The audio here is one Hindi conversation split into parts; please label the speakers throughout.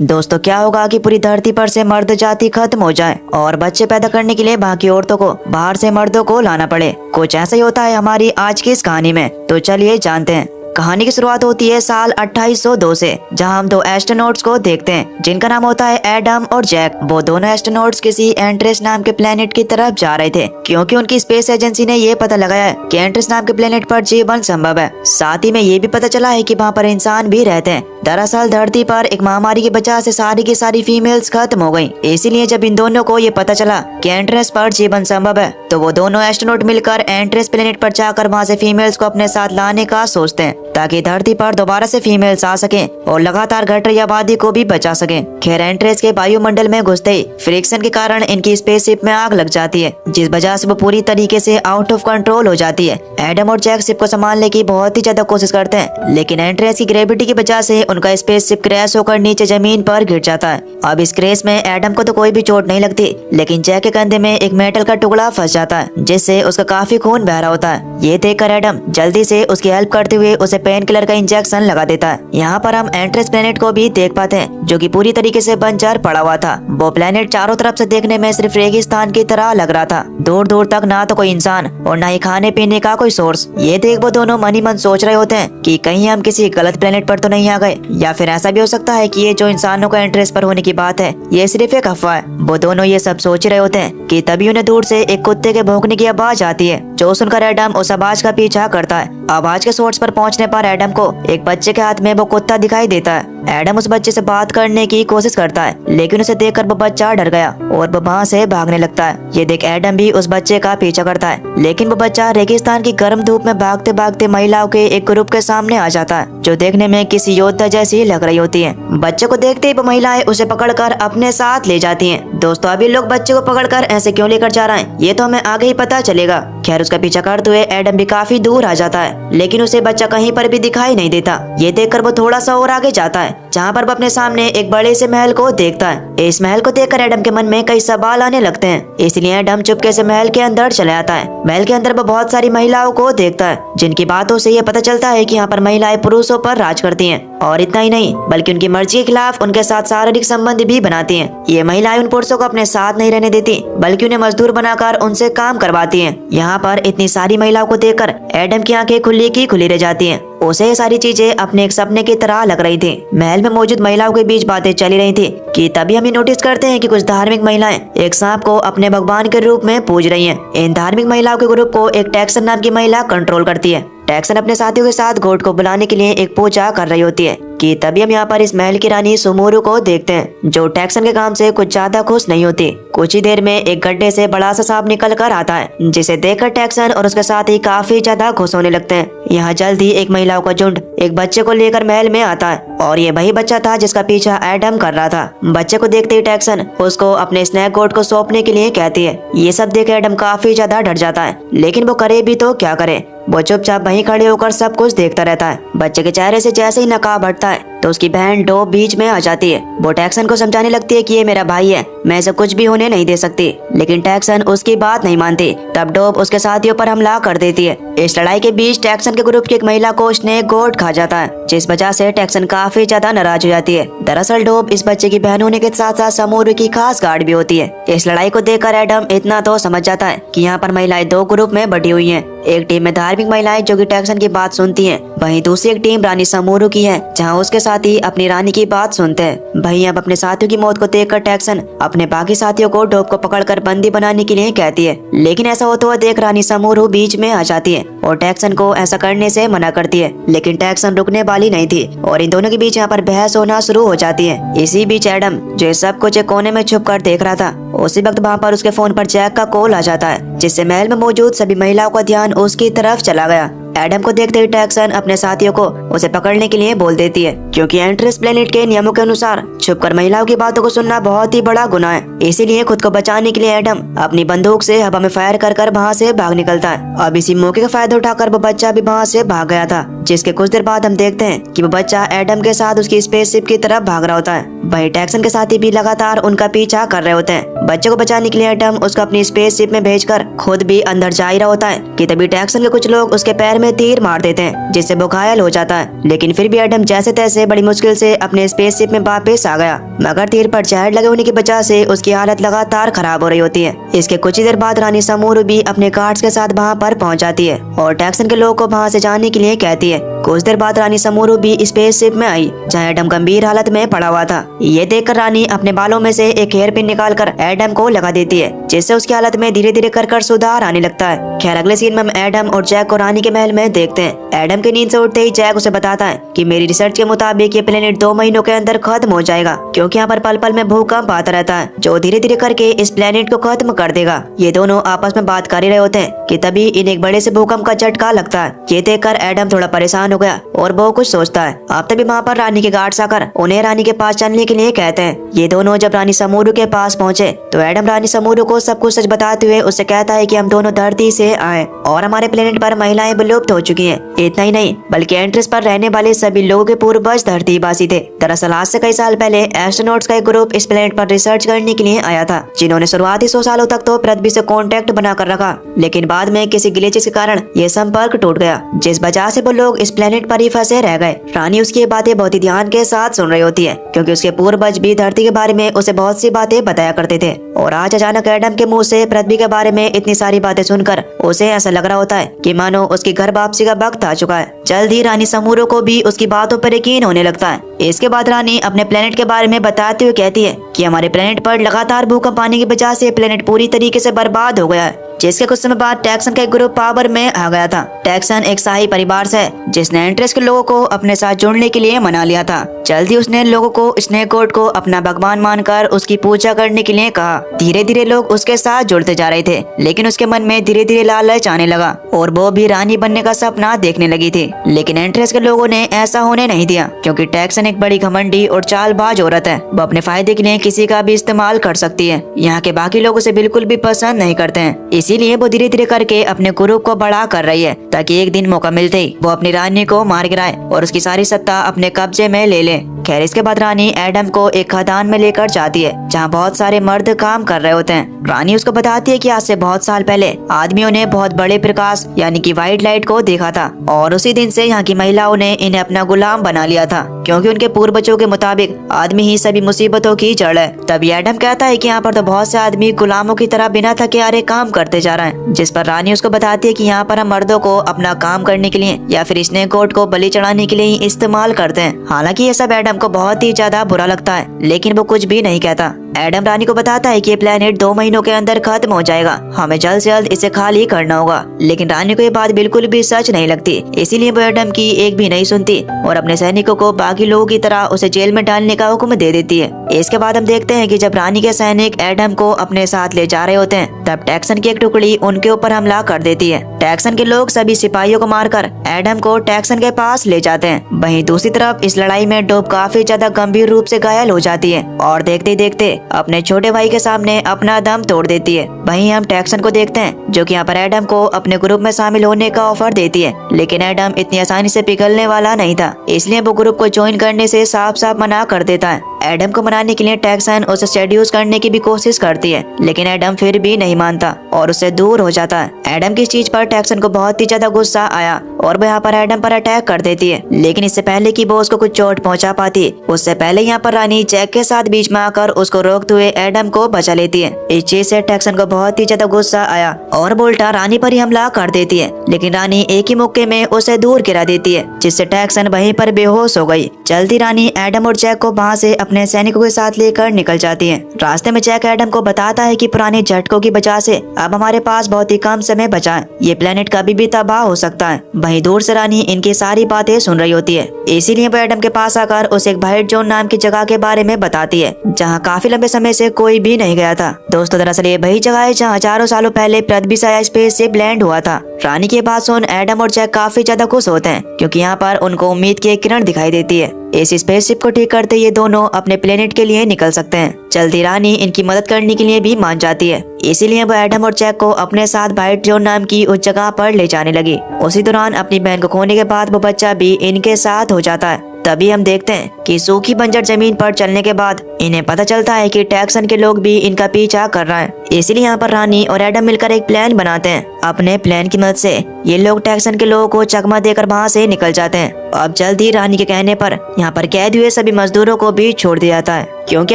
Speaker 1: दोस्तों क्या होगा कि पूरी धरती पर से मर्द जाति खत्म हो जाए और बच्चे पैदा करने के लिए बाकी औरतों को बाहर से मर्दों को लाना पड़े। कुछ ऐसा ही होता है हमारी आज की इस कहानी में। तो चलिए जानते हैं। कहानी की शुरुआत होती है साल 2802 से, जहां हम दो एस्ट्रोनॉट्स को देखते हैं जिनका नाम होता है एडम और जैक। वो दोनों एस्ट्रोनॉट्स किसी एंट्रेस नाम के प्लेनेट की तरफ जा रहे थे, क्योंकि उनकी स्पेस एजेंसी ने ये पता लगाया है कि एंट्रेस नाम के प्लेनेट पर जीवन संभव है। साथ ही में ये भी पता चला है कि वहाँ पर इंसान भी रहते हैं। दरअसल धरती पर एक महामारी की वजह से सारी की सारी फीमेल्स खत्म हो गयी। इसीलिए जब इन दोनों को ये पता चला कि एंट्रेस पर जीवन संभव है, तो वो दोनों एस्ट्रोनॉट मिलकर एंट्रेस प्लेनेट पर जाकर वहाँ से फीमेल्स को अपने साथ लाने का सोचते हैं, ताकि धरती पर दोबारा से फीमेल्स आ सकें और लगातार घट रही आबादी को भी बचा सकें। खैर एंट्रेस के वायुमंडल में घुसते ही फ्रिक्शन के कारण इनकी स्पेसशिप में आग लग जाती है, जिस वजह से वो पूरी तरीके से आउट ऑफ कंट्रोल हो जाती है। एडम और जैक शिप को संभालने की बहुत ही ज्यादा कोशिश करते हैं, लेकिन एंट्रेस की ग्रेविटी की वजह से उनका स्पेसशिप क्रैश होकर नीचे जमीन पर गिर जाता है। अब इस क्रैश में एडम को तो कोई भी चोट नहीं लगती, लेकिन जैक के कंधे में एक मेटल का टुकड़ा फंस जाता है, जिससे उसका काफी खून बह रहा होता है। ये देखकर एडम जल्दी से उसकी हेल्प करते हुए उसे पेन किलर का इंजेक्शन लगा देता है। यहाँ पर हम एंट्रेस प्लेनेट को भी देख पाते हैं, जो कि पूरी तरीके से बंजर पड़ा हुआ था। वो प्लेनेट चारों तरफ से देखने में सिर्फ रेगिस्तान की तरह लग रहा था। दूर दूर तक ना तो कोई इंसान और ना ही खाने पीने का कोई सोर्स। ये देख वो दोनों मन ही मन सोच रहे होते हैं कि कहीं हम किसी गलत प्लेनेट पर तो नहीं आ गए, या फिर ऐसा भी हो सकता है कि ये जो इंसानों का एंट्रेस पर होने की बात है ये सिर्फ एक अफवाह है। वो दोनों ये सब सोच रहे होते हैं कि तभी उन्हें दूर से एक कुत्ते के भौंकने की आवाज आती है, जो सुनकर एडम उस आवाज का पीछा करता है। आवाज के सोर्स पर पहुंचने पर एडम को एक बच्चे के हाथ में वो कुत्ता दिखाई देता है। एडम उस बच्चे से बात करने की कोशिश करता है, लेकिन उसे देखकर वो बच्चा डर गया और वो वहाँ से भागने लगता है। ये देख एडम भी उस बच्चे का पीछा करता है, लेकिन वो बच्चा रेगिस्तान की गर्म धूप में भागते भागते महिलाओं के एक ग्रुप के सामने आ जाता है, जो देखने में किसी योद्धा जैसी लग रही होती है। बच्चे को देखते ही वो महिलाएं उसे पकड़कर अपने साथ ले जाती हैं। दोस्तों अभी लोग बच्चे को पकड़कर ऐसे क्यों लेकर जा रहे हैं ये तो हमें आगे ही पता चलेगा। खैर उसका पीछा करते हुए एडम भी काफी दूर आ जाता है, लेकिन उसे बच्चा कहीं पर भी दिखाई नहीं देता। ये देखकर वो थोड़ा सा और आगे जाता है, जहाँ पर वो अपने सामने एक बड़े से महल को देखता है। इस महल को देखकर एडम के मन में कई सवाल आने लगते हैं, इसलिए एडम चुपके से महल के अंदर चले आता है। महल के अंदर वो बहुत सारी महिलाओं को देखता है, जिनकी बातों से ये पता चलता है कि यहाँ पर महिलाएं पुरुषों पर राज करती हैं, और इतना ही नहीं बल्कि उनकी मर्जी के खिलाफ उनके साथ शारीरिक संबंध भी बनाती हैं। ये महिलाएं उन पुरुषों को अपने साथ नहीं रहने देती, बल्कि उन्हें मजदूर बनाकर उनसे काम करवाती हैं। यहाँ पर इतनी सारी महिलाओं को देखकर एडम की आंखें खुली की खुली रह जाती हैं। उसे ये सारी चीजें अपने एक सपने की तरह लग रही थी। महल में मौजूद महिलाओं के बीच बातें चली रही थी कि तभी हम नोटिस करते हैं कि कुछ धार्मिक महिलाएं एक सांप को अपने भगवान के रूप में पूज रही हैं। इन धार्मिक महिलाओं के ग्रुप को एक टैक्सन नाम की महिला कंट्रोल करती है। टैक्सन अपने साथियों के साथ गॉड को बुलाने के लिए एक पूजा कर रही होती है कि तभी हम यहाँ पर इस महल की रानी सुमोरू को देखते हैं, जो टैक्सन के काम से कुछ ज्यादा खुश नहीं होती। कुछ ही देर में एक गड्ढे से बड़ा सा सांप निकल कर आता है, जिसे देखकर टैक्सन और उसके साथी काफी ज्यादा खुश होने लगते हैं। यहाँ जल्द ही एक महिलाओं का झुंड एक बच्चे को लेकर महल में आता है, और ये वही बच्चा था जिसका पीछा एडम कर रहा था। बच्चे को देखते ही टैक्सन उसको अपने स्नैक गॉड को सौंपने के लिए कहती है। ये सब देख एडम काफी ज्यादा डर जाता है, लेकिन वो करे भी तो क्या करे। वो चुपचाप वहीं खड़े होकर सब कुछ देखता रहता है। बच्चे के चेहरे से जैसे ही नकाब हटता है तो उसकी बहन डोब बीच में आ जाती है। वो टैक्सन को समझाने लगती है कि ये मेरा भाई है, मैं इसे कुछ भी होने नहीं दे सकती, लेकिन टैक्सन उसकी बात नहीं मानती। तब डोब उसके साथियों पर हमला कर देती है। इस लड़ाई के बीच टैक्सन के ग्रुप की एक महिला को उसने गोट खा जाता है, जिस वजह से टैक्सन काफी ज्यादा नाराज हो जाती है। दरअसल डोब इस बच्चे की बहन होने के साथ साथ समूरू की खास गार्ड भी होती है। इस लड़ाई को देखकर एडम इतना तो समझ जाता है कि यहाँ पर महिलाएं दो ग्रुप में बटी हुई हैं। एक टीम में धार्मिक महिलाएं जो कि टैक्सन की बात सुनती हैं, वहीं दूसरी एक टीम रानी समूरू की है, जहां उसके साथी अपनी रानी की बात सुनते हैं। वहीं अब अपने साथियों की मौत को देखकर टैक्सन अपने बाकी साथियों को डोब को पकड़कर बंदी बनाने के लिए कहती है, लेकिन ऐसा होता हुआ देख रानी समूरू बीच में आ जाती है और टैक्सन को ऐसा करने से मना करती है। लेकिन टैक्सन रुकने वाली नहीं थी और इन दोनों के बीच यहाँ पर बहस होना शुरू हो जाती है। इसी बीच एडम जो सब कुछ एक कोने में छुप कर देख रहा था, उसी वक्त वहाँ पर उसके फोन पर जैक का कॉल आ जाता है, जिससे महल में मौजूद सभी महिलाओं का ध्यान उसकी तरफ चला गया। एडम को देखते ही टैक्सन अपने साथियों को उसे पकड़ने के लिए बोल देती है, क्योंकि एंट्रेस प्लेनेट के नियमों के अनुसार छुपकर महिलाओं की बातों को सुनना बहुत ही बड़ा गुनाह है। इसीलिए खुद को बचाने के लिए एडम अपनी बंदूक से हवा में फायर कर कर वहाँ से भाग निकलता है। अब इसी मौके का फायदा उठाकर वो बच्चा भी वहाँ से भाग गया था, जिसके कुछ देर बाद हम देखते हैं कि वो बच्चा एडम के साथ उसकी स्पेसशिप की तरफ भाग रहा होता है। वहीं टैक्सन के साथी भी लगातार उनका पीछा कर रहे होते हैं। बच्चे को बचाने के लिए एडम उसको अपनी स्पेसशिप में भेजकर खुद भी अंदर जा ही रहा होता है कि तभी टैक्सन के कुछ लोग उसके पैर में तीर मार देते हैं, जिससे वो घायल हो जाता है। लेकिन फिर भी एडम जैसे तैसे बड़ी मुश्किल से अपने स्पेसशिप में वापस आ गया, मगर तीर पर जहर लगे होने की वजह से उसकी हालत लगातार खराब हो रही होती है। इसके कुछ ही देर बाद रानी समूरू भी अपने गार्ड्स के साथ वहाँ पर पहुँच जाती है और टैक्सन के लोगों को वहाँ से जाने के लिए कहती है। कुछ देर बाद रानी समूरू भी स्पेसशिप में आई, जहाँ एडम गंभीर हालत में पड़ा हुआ था। ये देखकर रानी अपने बालों में से एक हेयर पिन निकालकर एडम को लगा देती है, जिससे उसकी हालत में धीरे धीरे कर सुधार आने लगता है। खैर अगले सीन में हम एडम और जैक को रानी के महल में देखते हैं। एडम की नींद से उठते ही जैक उसे बताता है कि मेरी रिसर्च के मुताबिक ये प्लेनेट 2 महीनों के अंदर खत्म हो जाएगा, क्योंकि यहाँ पर पल पल में भूकंप आता रहता है जो धीरे धीरे करके इस प्लेनेट को खत्म कर देगा। ये दोनों आपस में बात कर ही रहे होते हैं कि तभी इन्हें एक बड़े से भूकंप का झटका लगता है। ये देखकर एडम थोड़ा परेशान हो गया और वो कुछ सोचता है। अब तभी वहाँ पर रानी के गार्ड्स आकर उन्हें रानी के पास चलने के लिए कहते हैं। ये दोनों जब रानी समूरू के पास पहुँचे तो एडम रानी समूरू को सब कुछ सच बताते हुए उससे कहता है कि हम दोनों धरती से आए और हमारे प्लेनेट पर महिलाएं विलुप्त हो चुकी हैं। इतना ही नहीं बल्कि एंट्रेस पर रहने वाले सभी लोगों के पूर्वज धरतीवासी थे। दरअसल आज से कई साल पहले एस्ट्रोनॉट्स का एक ग्रुप इस प्लेनेट पर रिसर्च करने के लिए आया था, जिन्होंने शुरुआती 100 सालों तक तो पृथ्वी से कांटेक्ट बनाकर रखा, लेकिन बाद में किसी ग्लिचेस के कारण ये संपर्क टूट गया, जिस वजह से वो लोग इस प्लेनेट पर ही फंसे रह गए। रानी उसकी बातें बहुत ही ध्यान के साथ सुन रही होती है, क्योंकि उसके पूर्वज भी धरती के बारे में उसे बहुत सी बातें बताया करते थे। और आज अचानक एडम के मुंह से पृथ्वी के बारे में इतनी सारी बातें सुनकर उसे ऐसा लग रहा होता है कि मानो उसकी घर वापसी का वक्त आ चुका है। जल्द ही रानी समूरू को भी उसकी बातों पर यकीन होने लगता है। इसके बाद रानी अपने प्लेनेट के बारे में बताते हुए कहती है कि हमारे प्लेनेट पर लगातार भूकंप आने की वजह से प्लेनेट पूरी तरीके से बर्बाद हो गया है, जिसके कुछ समय बाद टैक्सन का एक ग्रुप पावर में आ गया था। टैक्सन एक शाही परिवार से जिसने एंट्रेस के लोगों को अपने साथ जुड़ने के लिए मना लिया था। जल्दी उसने लोगों को स्नेक गॉड को अपना भगवान मानकर उसकी पूजा करने के लिए कहा। धीरे धीरे लोग उसके साथ जुड़ते जा रहे थे, लेकिन उसके मन में धीरे धीरे लालच आने लगा और वो भी रानी बनने का सपना देखने लगी थी। लेकिन एंट्रेस के लोगों ने ऐसा होने नहीं दिया, क्योंकि टैक्सन एक बड़ी घमंडी और चालबाज औरत है। वो अपने फायदे के लिए किसी का भी इस्तेमाल कर सकती है। यहाँ के बाकी लोग उसे बिल्कुल भी पसंद नहीं करते हैं, इसीलिए वो धीरे धीरे करके अपने ग्रुप को बड़ा कर रही है, ताकि एक दिन मौका मिलते ही वो अपनी रानी को मार गिराए और उसकी सारी सत्ता अपने कब्जे में ले ले। खैर इसके बाद रानी एडम को एक खदान में लेकर जाती है, जहाँ बहुत सारे मर्द काम कर रहे होते हैं। रानी उसको बताती है कि आज से बहुत साल पहले आदमियों ने बहुत बड़े प्रकाश यानी कि व्हाइट लाइट को देखा था, और उसी दिन से यहाँ की महिलाओं ने इन्हें अपना गुलाम बना लिया था, क्योंकि उनके पूर्वजों के मुताबिक आदमी ही सभी मुसीबतों की जड़ है। तभी एडम कहता है कि यहाँ पर तो बहुत से आदमी गुलामों की तरह बिना थके हारे काम करते जा रहे हैं, जिस पर रानी उसको बताती है कि यहाँ पर हम मर्दों को अपना काम करने के लिए या फिर स्नेक गॉड को बलि चढ़ाने के लिए ही इस्तेमाल करते हैं। हालांकि ये सब एडम को बहुत ही ज्यादा बुरा लगता है, लेकिन वो कुछ भी नहीं कहता। एडम रानी को बताता है कि ये प्लेनेट 2 महीनों के अंदर खत्म हो जाएगा, हमें जल्द से जल्द इसे खाली करना होगा। लेकिन रानी को ये बात बिल्कुल भी सच नहीं लगती, इसीलिए वो एडम की एक भी नहीं सुनती और अपने सैनिकों को बाकी लोगों की तरह उसे जेल में डालने का हुक्म दे देती है। इसके बाद हम देखते हैं कि जब रानी के सैनिक एडम को अपने साथ ले जा रहे होते हैं, तब टैक्सन की एक टुकड़ी उनके ऊपर हमला कर देती है। टैक्सन के लोग सभी सिपाहियों को मारकर एडम को टैक्सन के पास ले जाते हैं। वहीं दूसरी तरफ इस लड़ाई में डोब काफी ज्यादा गंभीर रूप से घायल हो जाती है और देखते देखते अपने छोटे भाई के सामने अपना दम तोड़ देती है। वहीं हम टैक्सन को देखते हैं, जो कि यहाँ पर एडम को अपने ग्रुप में शामिल होने का ऑफर देती है, लेकिन एडम इतनी आसानी से पिघलने वाला नहीं था, इसलिए वो ग्रुप को ज्वाइन करने से साफ साफ मना कर देता है। एडम को मनाने के लिए टैक्सन उसे सेड्यूस करने की भी कोशिश करती है, लेकिन एडम फिर भी नहीं मानता और उससे दूर हो जाता है। एडम की इस चीज पर टैक्सन को बहुत ही ज्यादा गुस्सा आया और वो यहाँ पर एडम पर अटैक कर देती है, लेकिन इससे पहले कि वो उसको कुछ चोट पहुंचा पाती, उससे पहले यहाँ पर रानी जैक के साथ बीच में आकर उसको रोकते हुए एडम को बचा लेती है। इस चीज से टैक्सन को बहुत ही ज्यादा गुस्सा आया और वो उल्टा रानी पर ही हमला कर देती है, लेकिन रानी एक ही मौके में उसे दूर गिरा देती है, जिससे टैक्सन वहीं पर बेहोश हो गई। जल्दी रानी एडम और जैक को वहाँ से अपने सैनिकों के साथ लेकर निकल जाती है। रास्ते में जैक एडम को बताता है कि पुराने झटकों की वजह से अब हमारे पास बहुत ही कम समय बचा है, ये प्लेनेट कभी भी तबाह हो सकता है। वहीं दूर से रानी इनकी सारी बातें सुन रही होती है, इसीलिए वो एडम के पास आकर उसे एक व्हाइट जोन नाम की जगह के बारे में बताती है, जहाँ काफी लंबे समय से कोई भी नहीं गया था। दोस्तों दरअसल ये वही जगह है जहाँ हजारों सालों पहले पृथ्वी से आया स्पेसशिप लैंड हुआ था। रानी की बात सुन एडम और जैक काफी ज्यादा खुश होते हैं, क्योंकि यहाँ पर उनको उम्मीद की एक किरण दिखाई देती है। इस स्पेसशिप को ठीक करते ये दोनों अपने प्लेनेट के लिए निकल सकते हैं। जल्दी रानी इनकी मदद करने के लिए भी मान जाती है, इसीलिए वो एडम और जैक को अपने साथ व्हाइट जोन नाम की उस जगह पर ले जाने लगी। उसी दौरान अपनी बहन को खोने के बाद वो बच्चा भी इनके साथ हो जाता है। तभी हम देखते हैं कि सूखी बंजर जमीन पर चलने के बाद इन्हें पता चलता है कि टैक्सन के लोग भी इनका पीछा कर रहा है। इसलिए यहाँ पर रानी और एडम मिलकर एक प्लान बनाते हैं। अपने प्लान की मदद से ये लोग टैक्सन के लोगों को चकमा देकर वहाँ से निकल जाते हैं। अब जल्दी रानी के कहने पर यहाँ पर कैद हुए सभी मजदूरों को भी छोड़ दिया जाता है, क्योंकि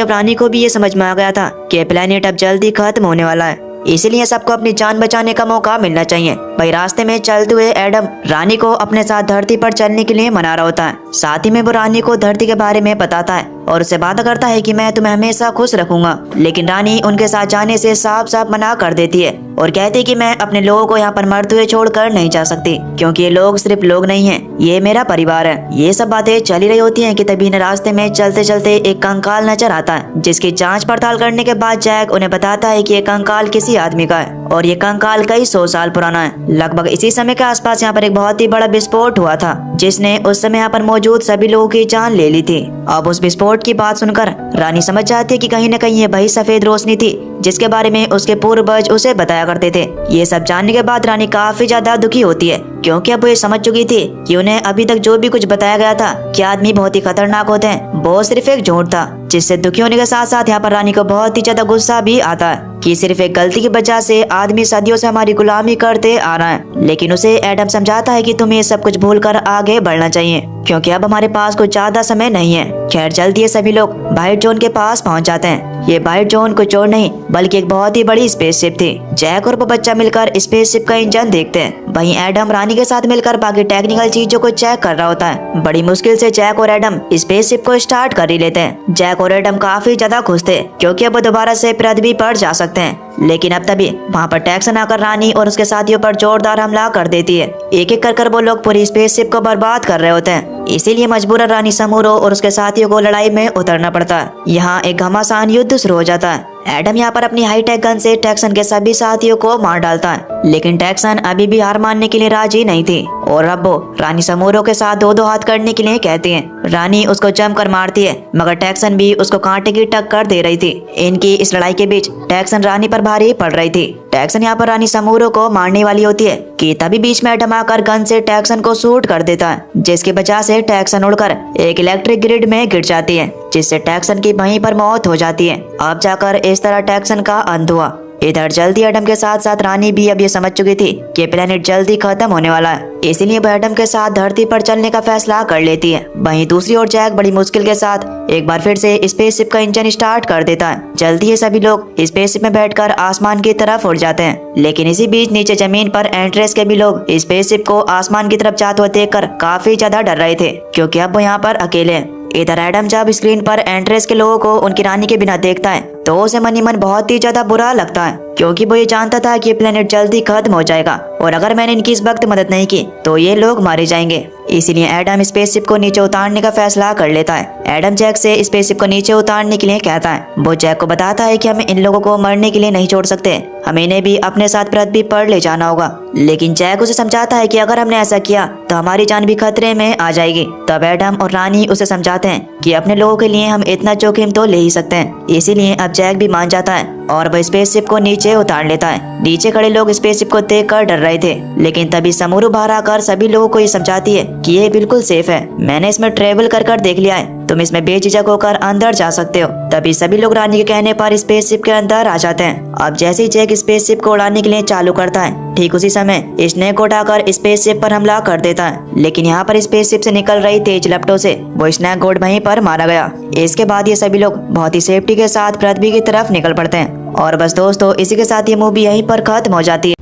Speaker 1: अब रानी को भी ये समझ में आ गया था कि प्लेनेट अब जल्दी खत्म होने वाला है। इसीलिए सबको अपनी जान बचाने का मौका मिलना चाहिए। भाई रास्ते में चलते हुए एडम रानी को अपने साथ धरती पर चलने के लिए मना रहा होता है। साथ ही में वो रानी को धरती के बारे में बताता है और उससे वादा करता है कि मैं तुम्हें हमेशा खुश रखूंगा। लेकिन रानी उनके साथ जाने से साफ साफ मना कर देती है और कहती है कि मैं अपने लोगों को यहाँ पर मरते हुए छोड़कर नहीं जा सकती, क्योंकि ये लोग सिर्फ लोग नहीं हैं, ये मेरा परिवार है। ये सब बातें चली रही होती हैं कि तभी रास्ते में चलते चलते एक कंकाल नजर आता है, जिसकी जांच पड़ताल करने के बाद जैक उन्हें बताता है कि ये कंकाल किसी आदमी का है और ये कंकाल कई 100 साल पुराना है। लगभग इसी समय के आसपास यहाँ पर एक बहुत ही बड़ा विस्फोट हुआ था, जिसने उस समय यहाँ पर मौजूद सभी लोगों की जान ले ली थी। अब उस विस्फोट की बात सुनकर रानी समझ जाती है कि कहीं न कहीं ये वही सफेद रोशनी थी जिसके बारे में उसके पूर्वज उसे बताया करते थे। ये सब जानने के बाद रानी काफी ज्यादा दुखी होती है, क्योंकि अब वो ये समझ चुकी थी कि उन्हें अभी तक जो भी कुछ बताया गया था कि आदमी बहुत ही खतरनाक होते हैं, वो सिर्फ एक झूठ था। जिससे दुखी होने के साथ साथ यहाँ पर रानी को बहुत ही ज्यादा गुस्सा भी आता है कि सिर्फ एक गलती की वजह से आदमी सदियों से हमारी गुलामी करते आ रहा है। लेकिन उसे एडम समझाता है कि तुम्हें सब कुछ भूलकर आगे बढ़ना चाहिए, क्योंकि अब हमारे पास कुछ ज्यादा समय नहीं है। खैर जल्दी ये सभी लोग व्हाइट जोन के पास पहुंच जाते हैं। ये व्हाइट जोन कुछ और नहीं बल्कि एक बहुत ही बड़ी स्पेसशिप थी। जैक और वो बच्चा मिलकर स्पेसशिप का इंजन देखते हैं। वहीं एडम रानी के साथ मिलकर बाकी टेक्निकल चीजों को चेक कर रहा होता है। बड़ी मुश्किल से जैक और एडम स्पेसशिप को स्टार्ट कर ही लेते हैं। जैक और एडम काफी ज्यादा खुश थे, क्योंकि अब वो दोबारा से पृथ्वी पर जा सकते हैं। लेकिन अब तभी वहाँ पर टैक्सन आकर रानी और उसके साथियों पर जोरदार हमला कर देती है। एक एक कर वो लोग पूरी स्पेसशिप को बर्बाद कर रहे होते हैं। इसीलिए मजबूरन रानी समूरो और उसके साथियों को लड़ाई में उतरना पड़ता है। यहाँ एक घमासान युद्ध शुरू हो जाता है। एडम यहाँ पर अपनी हाईटेक गन से टैक्सन के सभी साथियों को मार डालता है, लेकिन टैक्सन अभी भी हार मानने के लिए राजी नहीं थी और अब वो रानी समूरो के साथ दो हाथ करने के लिए कहती है। रानी उसको जमकर मारती है, मगर टैक्सन भी उसको कांटे की टक्कर दे रही थी। इनकी इस लड़ाई के बीच टैक्सन रानी पर भारी पड़ रही थी। टैक्सन यहाँ पर रानी समूरो को मारने वाली होती है कि तभी बीच में एडम आकर गन से टैक्सन को शूट कर देता है, जिसकी वजह से टैक्सन उड़कर एक इलेक्ट्रिक ग्रिड में गिर जाती है, जिससे टैक्सन की वहीं पर मौत हो जाती है। अब जाकर इस तरह टैक्सन का अंत हुआ। इधर जल्दी एडम के साथ साथ रानी भी अब ये समझ चुकी थी कि प्लेनेट जल्दी खत्म होने वाला है, इसीलिए वो एडम के साथ धरती पर चलने का फैसला कर लेती है। वहीं दूसरी ओर जैक बड़ी मुश्किल के साथ एक बार फिर से स्पेसशिप का इंजन स्टार्ट कर देता है। जल्दी ये सभी लोग स्पेसशिप में बैठकर आसमान की तरफ उड़ जाते हैं। लेकिन इसी बीच नीचे जमीन पर एंट्रेस के भी लोग स्पेसशिप को आसमान की तरफ जाते हुए देखकर काफी ज्यादा डर रहे थे, क्योंकि अब वो यहाँ पर अकेले हैं। इधर एडम जब स्क्रीन पर एंट्रेस के लोगों को उनकी रानी के बिना देखता है तो उसे मन ही मन बहुत ही ज्यादा बुरा लगता है, क्योंकि वो ये जानता था कि ये प्लेनेट जल्दी खत्म हो जाएगा और अगर मैंने इनकी इस वक्त मदद नहीं की तो ये लोग मारे जाएंगे। इसीलिए एडम स्पेसशिप को नीचे उतारने का फैसला कर लेता है। एडम जैक से स्पेसशिप को नीचे उतारने के लिए कहता है। वो जैक को बताता है कि हम इन लोगों को मरने के लिए नहीं छोड़ सकते, हमें इन्हें भी अपने साथ पृथ्वी पर ले जाना होगा। लेकिन जैक उसे समझाता है कि अगर हमने ऐसा किया तो हमारी जान भी खतरे में आ जाएगी। तब एडम और रानी उसे समझाते हैं कि अपने लोगों के लिए हम इतना जोखिम तो ले ही सकते हैं। इसीलिए अब जैक भी मान जाता है और वह स्पेसशिप को नीचे उतार लेता है। नीचे खड़े लोग स्पेसशिप को देखकर डर रहे थे, लेकिन तभी समूरो बाहर आकर सभी लोगों को ये समझाती है कि ये बिल्कुल सेफ है, मैंने इसमें ट्रेवल कर देख लिया है, तुम इसमें बेझिझक होकर अंदर जा सकते हो। तभी सभी लोग रानी के कहने पर स्पेसशिप के अंदर आ जाते हैं। अब जैसे ही जैक स्पेसशिप को उड़ाने के लिए चालू करता है, ठीक उसी समय स्नेक उठाकर स्पेसशिप पर हमला कर देता है। लेकिन यहाँ पर स्पेसशिप से निकल रही तेज लपटों से वो स्नेक गोड वहीं पर मारा गया। इसके बाद ये सभी लोग बहुत ही सेफ्टी के साथ पृथ्वी की तरफ निकल पड़ते हैं। और बस दोस्तों, इसी के साथ ये मूवी यहीं पर खत्म हो जाती है।